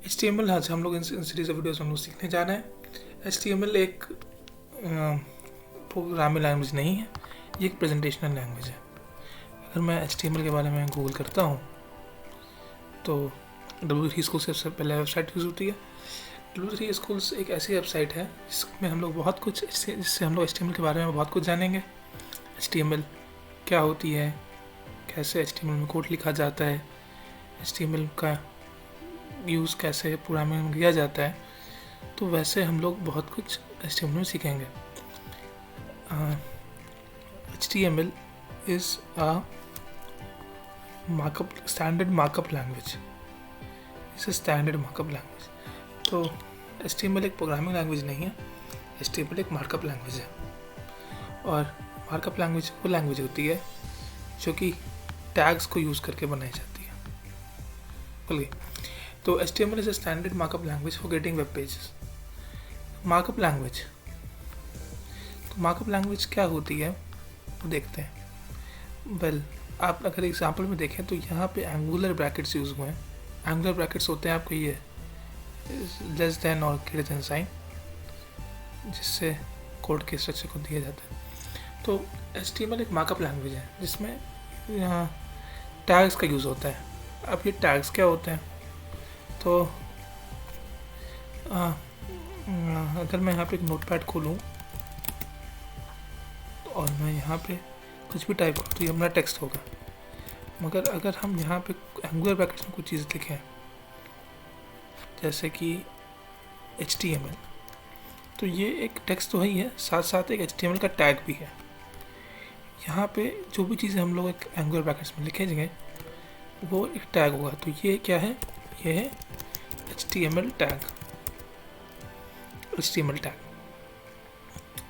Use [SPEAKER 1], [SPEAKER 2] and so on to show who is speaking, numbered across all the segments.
[SPEAKER 1] HTML, आज हम लोग इन सीरीज ऑफ वीडियोस हम लोग सीखने जा रहे हैं। HTML एक प्रोग्रामिंग लैंग्वेज नहीं है, ये एक प्रेजेंटेशनल लैंग्वेज है। अगर मैं HTML के बारे में गूगल करता हूँ तो W3 स्कूल से सबसे पहले वेबसाइट यूज़ होती है। W3 स्कूल्स एक ऐसी वेबसाइट है जिसमें हम लोग बहुत कुछ जिससे हम लोग HTML के बारे में बहुत कुछ जानेंगे। HTML क्या होती है, कैसे HTML में कोड लिखा जाता है, HTML का यूज़ कैसे प्रोग्रामिंग में किया जाता है, तो वैसे हम लोग बहुत कुछ HTML में सीखेंगे। HTML is a standard markup language. It's a standard markup language. तो HTML एक प्रोग्रामिंग लैंग्वेज नहीं है, HTML एक मार्कअप लैंग्वेज है। और मार्कअप लैंग्वेज वो लैंग्वेज होती है जो कि टैग्स को यूज़ करके बनाई जाती है। बोलिए, तो HTML is a standard markup language for getting web pages. Markup language, तो मार्कअप लैंग्वेज क्या होती है वो देखते हैं। वेल, आप अगर एग्जांपल में देखें तो यहाँ पे एंगुलर ब्रैकेट्स यूज़ हुए हैं। एंगुलर ब्रैकेट्स होते हैं आपको ये लेस देन और ग्रेटर देन साइन, जिससे कोड के स्ट्रक्चर को दिया जाता है। तो HTML एक मार्कअप लैंग्वेज है जिसमें यहाँ टैग्स का यूज़ होता है। अब ये टैग्स क्या होते हैं, तो अगर मैं यहाँ पे एक नोटपैड खोलूँ और मैं यहाँ पे कुछ भी टाइप करूँ तो ये अपना टेक्स्ट होगा। मगर अगर हम यहाँ पे एंगुलर ब्रैकेट्स में कुछ चीज़ लिखें जैसे कि HTML, तो ये एक टेक्स्ट तो ही है, साथ साथ एक HTML का टैग भी है। यहाँ पे जो भी चीज़ें हम लोग एक एंगुलर ब्रैकेट्स में लिखेंगे वो एक टैग होगा। तो ये क्या है, ये है HTML tag. HTML tag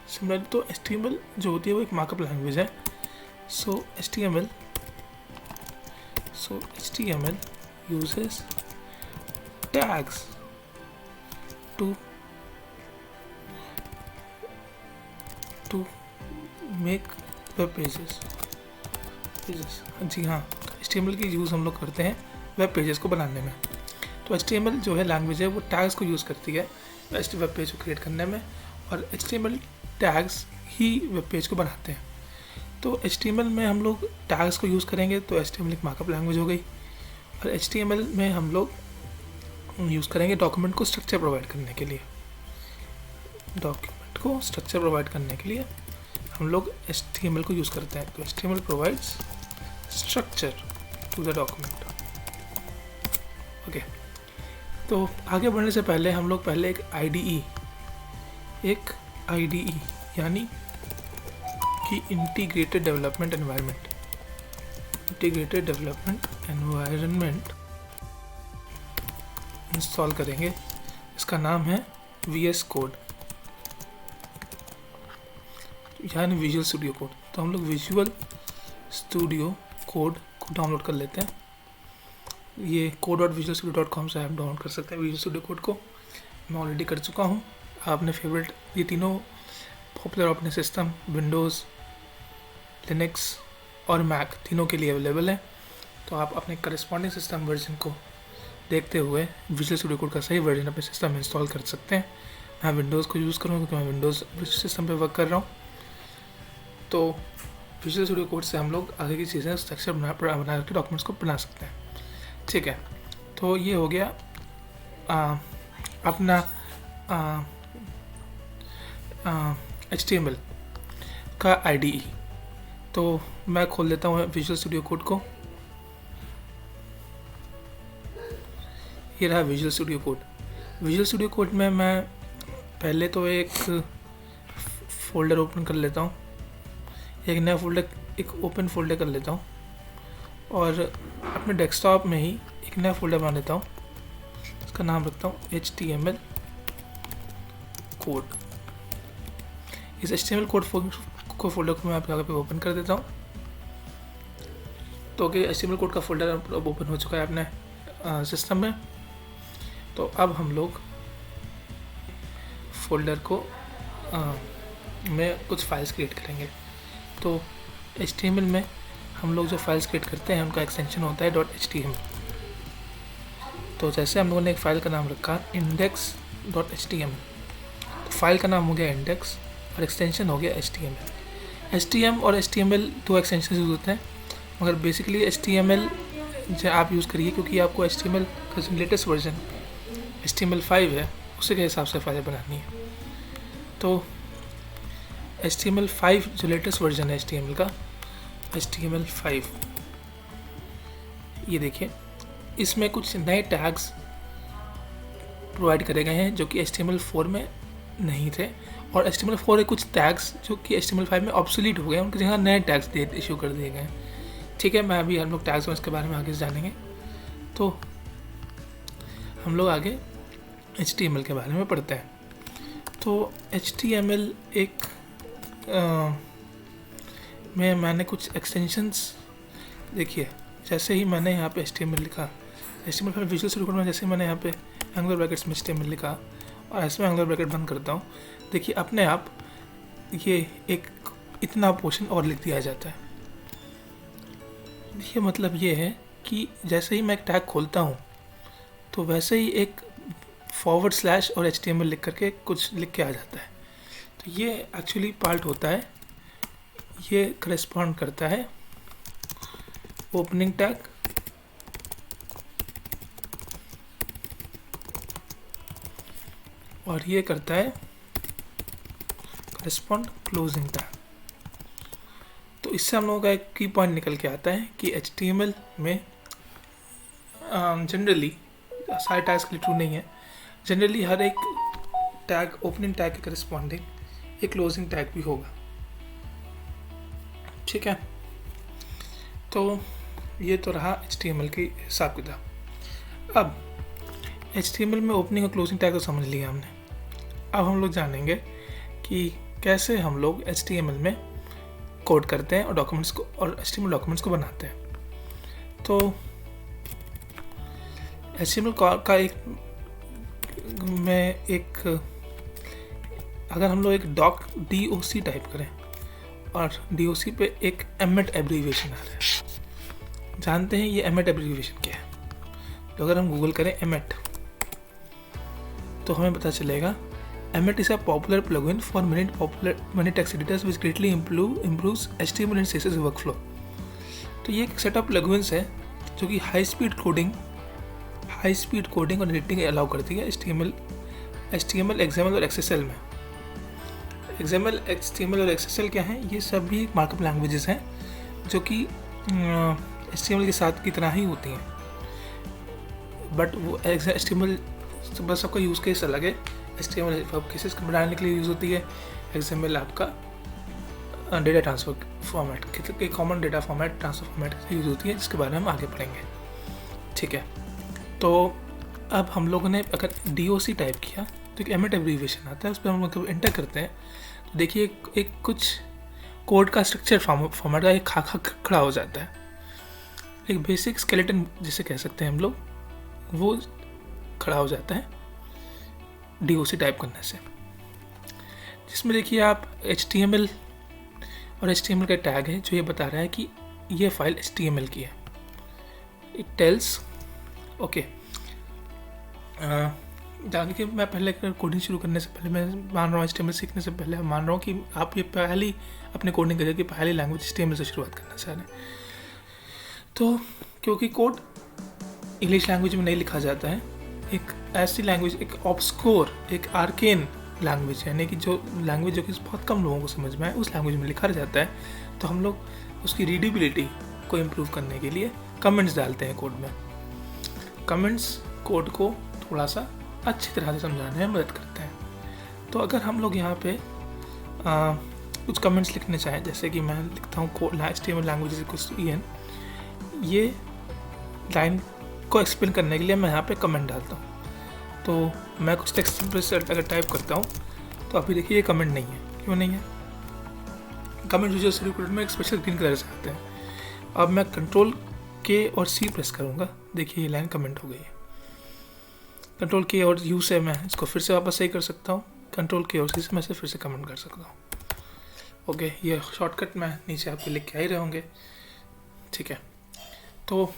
[SPEAKER 1] similarly तो HTML जो होती है वो एक मार्कअप लैंग्वेज है। सो HTML uses tags to make web pages। जी हाँ, HTML की यूज़ हम लोग करते हैं वेब पेजेस को बनाने में। तो HTML जो है लैंग्वेज है वो टैग्स को यूज़ करती है वेब पेज को क्रिएट करने में, और HTML टैग्स ही वेब पेज को बनाते हैं। तो HTML में हम लोग टैग्स को यूज़ करेंगे तो HTML एक मार्कअप लैंग्वेज हो गई। और HTML में हम लोग यूज़ करेंगे डॉक्यूमेंट को स्ट्रक्चर प्रोवाइड करने के लिए। डॉक्यूमेंट को स्ट्रक्चर प्रोवाइड करने के लिए हम लोग HTML को यूज़ करते हैं। तो HTML provides structure to the document. Okay, तो आगे बढ़ने से पहले हम लोग पहले एक IDE यानी कि इंटीग्रेटेड डेवलपमेंट एनवायरनमेंट इंस्टॉल करेंगे। इसका नाम है VS कोड यानी विजुअल स्टूडियो कोड। तो हम लोग विजुअल स्टूडियो कोड को डाउनलोड कर लेते हैं। ये code.visualstudio.com से आप डाउनलोड कर सकते हैं विजुअल स्टूडियो कोड को। मैं ऑलरेडी कर चुका हूँ। आपने फेवरेट, ये तीनों पॉपुलर अपने सिस्टम विंडोज़, लिनक्स और मैक तीनों के लिए अवेलेबल है। तो आप अपने करस्पॉन्डिंग सिस्टम वर्जन को देखते हुए विजुअल स्टूडियो कोड का सही वर्जन अपने सिस्टम में इंस्टॉल कर सकते हैं। मैं विंडोज़ को यूज़ करूँगा क्योंकि मैं विंडोज़ सिस्टम पे वर्क कर रहा हूँ। तो विजुअल स्टूडियो कोड से हम लोग आगे की चीज़ें स्ट्रक्चर बना के डॉक्यूमेंट्स को बना सकते हैं। ठीक है, तो ये हो गया अपना HTML का IDE। तो मैं खोल लेता हूँ विजुअल स्टूडियो कोड को। ये रहा visual studio code. Visual studio code में मैं पहले तो एक फ़ोल्डर ओपन कर लेता हूँ, एक नया फोल्डर, एक ओपन फोल्डर कर लेता हूँ और अपने डेस्कटॉप में ही एक नया फोल्डर बना लेता हूँ। इसका नाम रखता हूँ HTML कोड। इस HTML कोड फोल्डर को मैं आपके आगे पे ओपन कर देता हूँ। तो ओके, HTML कोड का फोल्डर अब ओपन हो चुका है अपने सिस्टम में। तो अब हम लोग फोल्डर को में कुछ फाइल्स क्रिएट करेंगे। तो HTML में हम लोग जो फाइल्स क्रिएट करते हैं उनका एक्सटेंशन होता है .html। तो जैसे हम लोगों ने एक फ़ाइल का नाम रखा index.html, तो फाइल का नाम हो गया इंडेक्स और एक्सटेंशन हो गया HTML। HTML और HTML दो एक्सटेंशन यूज़ होते हैं, मगर बेसिकली HTML जो आप यूज़ करिए, क्योंकि आपको HTML का जो लेटेस्ट वर्जन HTML5 है उसी के हिसाब से फाइल बनानी है। तो HTML5 जो लेटेस्ट वर्जन है HTML का, HTML5, ये देखिए इसमें कुछ नए टैग्स प्रोवाइड करे गए हैं जो कि HTML4 में नहीं थे, और HTML4 के कुछ टैग्स जो कि HTML5 में ऑब्सोलीट हो गए, उनकी जगह नए टैग्स इशू कर दिए गए हैं। ठीक है, मैं अभी हम लोग टैग्स में इसके बारे में आगे से जानेंगे। तो हम लोग आगे HTML के बारे में पढ़ते हैं। तो HTML एक मैंने कुछ एक्सटेंशंस, देखिए जैसे ही मैंने यहाँ पे HTML लिखा, HTML फिर विजुअल स्टूडियो कोड में जैसे ही मैंने यहाँ पे एंगुलर ब्रैकेट्स में HTML लिखा और ऐसे में एंगुलर ब्रैकेट बंद करता हूँ, देखिए अपने आप ये एक इतना पोर्शन और लिख दिया जाता है। ये मतलब ये है कि जैसे ही मैं एक टैग खोलता हूँ तो वैसे ही एक / और HTML लिख करके कुछ लिख के आ जाता है। तो ये एक्चुअली पार्ट होता है, ये करेस्पॉन्ड करता है ओपनिंग टैग और ये करता है करेस्पॉन्ड क्लोजिंग टैग। तो इससे हम लोगों का एक की पॉइंट निकल के आता है कि HTML में जनरली सारे टैग्स के लिए ट्रू नहीं है, जनरली हर एक टैग ओपनिंग टैग के करेस्पॉन्डिंग एक क्लोजिंग टैग भी होगा। ठीक है, तो ये तो रहा HTML की हिसाब किताब। अब HTML में ओपनिंग और क्लोजिंग टैग तो समझ लिया हमने। अब हम लोग जानेंगे कि कैसे हम लोग HTML में कोड करते हैं और डॉक्यूमेंट्स को और HTML डॉक्यूमेंट्स को बनाते हैं। तो HTML का अगर हम लोग एक DOC टाइप करें और DOC पे एक एमेट एब्रीविएशन आ रहा है, जानते हैं ये एमेट एब्रीविएशन क्या है? तो अगर हम गूगल करें एमेट तो हमें पता चलेगा एमेट is a popular plugin for many text editors which greatly improves HTML and CSS workflow। तो ये एक सेट ऑफ प्लगइन्स है जो कि हाई स्पीड कोडिंग और एडिटिंग अलाउ करती है HTML, XML और XSL में। XML, HTML और XSL क्या हैं? ये सभी मार्कअप लैंग्वेजेस हैं जो कि HTML के साथ की तरह ही होती हैं, बट वो HTML बस सबका यूज़ केस अलग है। HTML वेब केसेस को बनाने के लिए यूज़ होती है, XML आपका डेटा ट्रांसफ़र फॉर्मेट, एक common data format transfer format use होती है, जिसके बारे में हम आगे पढ़ेंगे। ठीक है, तो अब हम लोगों ने अगर DOC टाइप किया तो एक एमेट एब्रीविएशन आता है, उस पर हम लोग इंटर करते हैं तो देखिए एक कुछ कोड का स्ट्रक्चर फॉर्मेट का एक खाका खड़ा हो जाता है, एक बेसिक स्केलेटन जिसे कह सकते हैं हम लोग, वो खड़ा हो जाता है DOC टाइप करने से, जिसमें देखिए आप HTML और HTML का टैग है जो ये बता रहा है कि ये फाइल HTML की है। इट टेल्स ओके, देखिए मैं पहले कोडिंग शुरू करने से पहले मैं मान रहा हूँ, HTML सीखने से पहले मान रहा हूँ कि आप ये पहली अपने कोडिंग करियर की पहली लैंग्वेज HTML से शुरुआत करना चाह रहे हैं। तो क्योंकि कोड इंग्लिश लैंग्वेज में नहीं लिखा जाता है, एक ऐसी लैंग्वेज, एक ऑब्सक्योर, एक आर्केन लैंग्वेज, यानी कि जो लैंग्वेज जो कि बहुत कम लोगों को समझ में आए, उस लैंग्वेज में लिखा जाता है। तो हम लोग उसकी रीडेबिलिटी को इम्प्रूव करने के लिए कमेंट्स डालते हैं कोड में। कमेंट्स कोड को थोड़ा सा अच्छी तरह से समझाने में मदद करते हैं। तो अगर हम लोग यहाँ पे कुछ कमेंट्स लिखने चाहें, जैसे कि मैं लिखता हूँ HTML लैंग्वेज कुछ EN, ये लाइन को एक्सप्लेन करने के लिए मैं यहाँ पे कमेंट डालता हूँ। तो मैं कुछ टेक्स्ट अगर टाइप करता हूँ तो अभी देखिए ये कमेंट नहीं है। क्यों नहीं है? कमेंट विजुअल स्टूडियो कोड में एक स्पेशल ग्रीन कलर से आते हैं। अब मैं Ctrl+K और C प्रेस करूँगा, देखिए ये लाइन कमेंट हो गई है। Ctrl+K और U से मैं इसको फिर से वापस सही कर सकता हूँ, Ctrl+K और C से मैं इसे फिर से कमेंट कर सकता हूँ। ओके, ये शॉर्टकट मैं नीचे आपके लिख के आ ही रहे होंगे। ठीक है, तो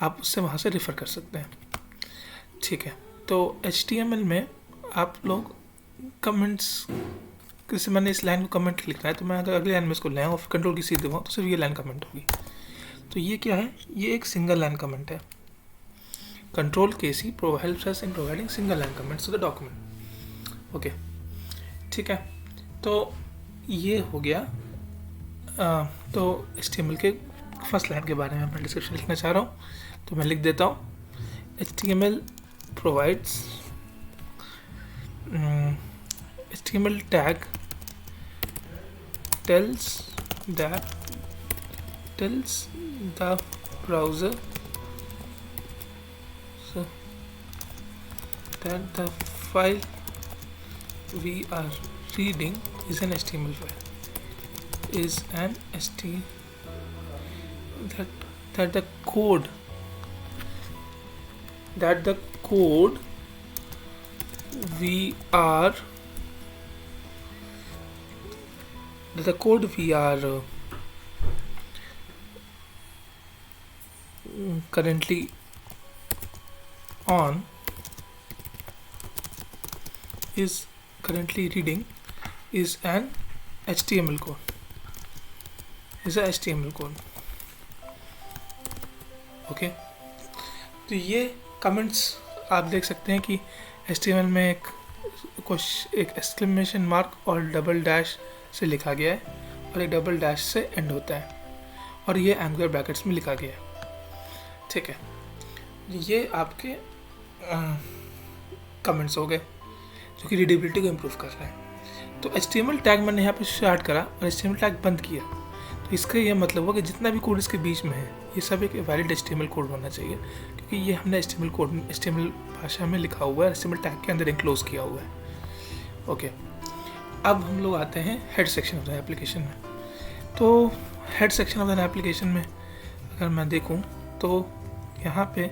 [SPEAKER 1] आप उससे वहाँ से रेफ़र कर सकते हैं। ठीक है, तो HTML में आप लोग कमेंट्स, जैसे मैंने इस लाइन को कमेंट लिखना है तो मैं अगर अगले लाइन में इसको ले आऊँ और कंट्रोल की सी दबाऊँ तो सिर्फ ये लाइन कमेंट होगी। तो ये क्या है, ये एक सिंगल लाइन कमेंट है। कंट्रोल के C helps us in providing single line comments to the document. Okay, ठीक है, तो ये हो गया। तो HTML के फर्स्ट लाइन के बारे में मैं डिस्क्रिप्शन लिखना चाह रहा हूँ, तो मैं लिख देता हूँ HTML provides HTML tag tells the browser so that the file we are reading is an HTML file, that the code we are currently on is currently reading is an HTML code, is a HTML code। Okay, तो ये comments आप देख सकते हैं कि HTML में एक exclamation mark और डबल डैश से लिखा गया है और एक डबल डैश से एंड होता है और ये एंगुलर ब्रैकेट्स में लिखा गया है। ठीक है, ये आपके कमेंट्स हो गए जो कि रीडेबिलिटी को इम्प्रूव कर रहे हैं। तो HTML टैग मैंने यहाँ पे स्टार्ट करा और HTML टैग बंद किया, तो इसका ये मतलब हुआ कि जितना भी कोड इसके बीच में है ये सब एक वैलिड HTML कोड होना चाहिए, क्योंकि ये हमने HTML भाषा में लिखा हुआ है, HTML टैग के अंदर इनक्लोज किया हुआ है। ओके, अब हम लोग आते हैं head section of the application में। तो head section of the application में अगर मैं देखूं तो यहाँ पे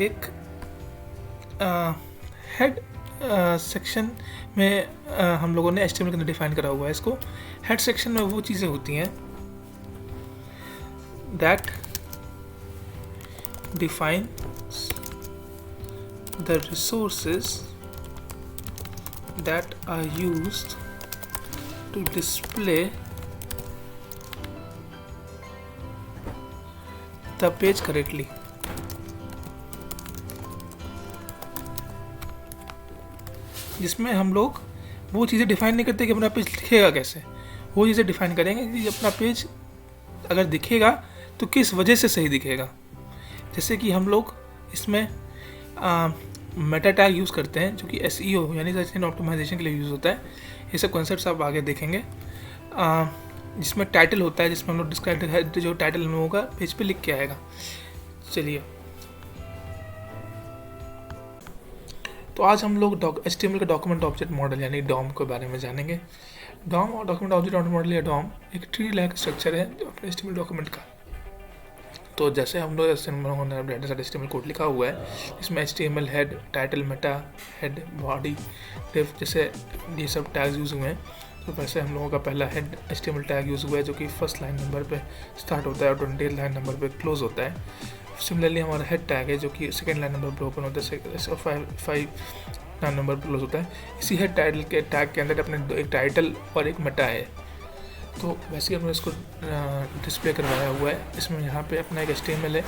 [SPEAKER 1] एक हेड सेक्शन में हम लोगों ने HTML के अंदर डिफाइन करा हुआ है इसको। हेड सेक्शन में वो चीज़ें होती हैं that defines the resources that are used to display the page correctly। जिसमें हम लोग वो चीज़ें डिफाइन नहीं करते कि अपना पेज दिखेगा कैसे, वो चीज़ें डिफाइन करेंगे कि अपना पेज अगर दिखेगा तो किस वजह से सही दिखेगा। जैसे कि हम लोग इसमें मेटा टैग यूज़ करते हैं जो कि SEO यानी सर्च इंजन ऑप्टिमाइजेशन के लिए यूज़ होता है। ये सब कॉन्सेप्ट्स आप आगे देखेंगे। जिसमें टाइटल होता है, जिसमें हम लोग डिस्क्राइब जो टाइटल हम लोगों का पेज पे लिख के आएगा। चलिए, तो आज हम लोग HTML का डॉक्यूमेंट ऑब्जेक्ट मॉडल यानी DOM के बारे में जानेंगे। DOM और डॉक्यूमेंट ऑब्जेक्ट मॉडल या DOM एक ट्री लाइक स्ट्रक्चर है जो अपने HTML डॉक्यूमेंट का। तो जैसे हम लोग HTML कोड लिखा हुआ है, इसमें HTML head, title, meta, head, body, div जैसे ये सब टैग्स यूज़ हुए हैं। तो वैसे हम लोगों का पहला हेड HTML टैग यूज़ हुआ है जो कि फर्स्ट लाइन नंबर पे स्टार्ट होता है और 20 लाइन नंबर पे क्लोज होता है। सिमिलरली हमारा हेड टैग है जो कि सेकेंड लाइन नंबर पर ओपन होता है और 5 लाइन नंबर पर क्लोज होता है। इसी हेड टाइटल के टैग के अंदर अपने एक टाइटल और एक मेटा है। तो वैसे ही हमने इसको डिस्प्ले करवाया हुआ है। इसमें यहाँ पे अपना एक HTML है,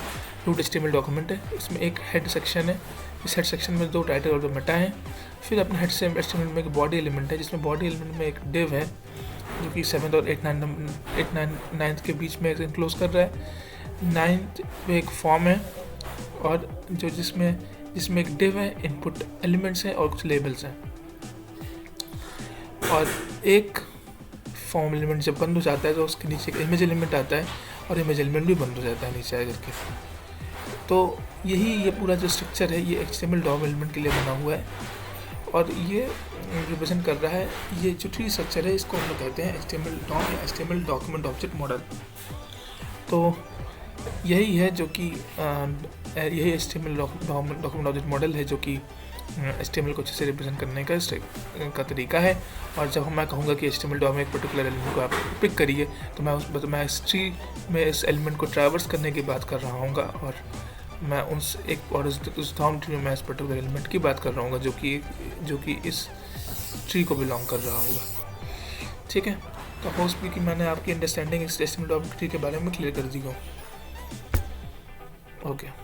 [SPEAKER 1] रूट HTML डॉक्यूमेंट है। इसमें एक हेड सेक्शन है, इस हेड सेक्शन में 2 टाइटल और 2 मेटा है। फिर अपने हेड से HTML में एक बॉडी एलिमेंट है, जिसमें बॉडी एलिमेंट में एक डिव है जो कि 7th और 9th के बीच में इनक्लोज कर रहा है। 9th में एक फॉर्म है और जो जिसमें एक डिव है, इनपुट एलिमेंट्स हैं और कुछ लेबल्स हैं। और एक फॉर्म एलिमेंट जब बंद हो जाता है तो उसके नीचे एक इमेज एलिमेंट आता है और इमेज एलिमेंट भी बंद हो जाता है नीचे आकर के। तो ये पूरा जो स्ट्रक्चर है ये HTML DOM एलिमेंट के लिए बना हुआ है और ये रिप्रेजेंट कर रहा है। ये जो ट्री स्ट्रक्चर है इसको हम लोग कहते हैं HTML DOM या HTML डॉक्यूमेंट ऑब्जेक्ट मॉडल। तो यही है जो कि यही HTML डॉक्यूमेंट ऑब्जेक्ट मॉडल है जो कि HTML को अच्छे से रिप्रेजेंट करने का तरीका है। और जब मैं कहूँगा कि HTML DOM में एक पर्टिकुलर एलिमेंट को आप पिक करिए तो मैं इस ट्री में इस एलिमेंट को ट्रैवर्स करने की बात कर रहा हूँगा और मैं उस एक और उस डाउन ट्री में मैं इस पर्टिकुलर एलिमेंट की बात कर रहा हूँ जो कि इस ट्री को बिलोंग कर रहा होगा। ठीक है, तो होप्स भी कि मैंने आपकी अंडरस्टैंडिंग इस एस्टिमेट ऑफ ट्री के बारे में क्लियर कर दी हो। ओके।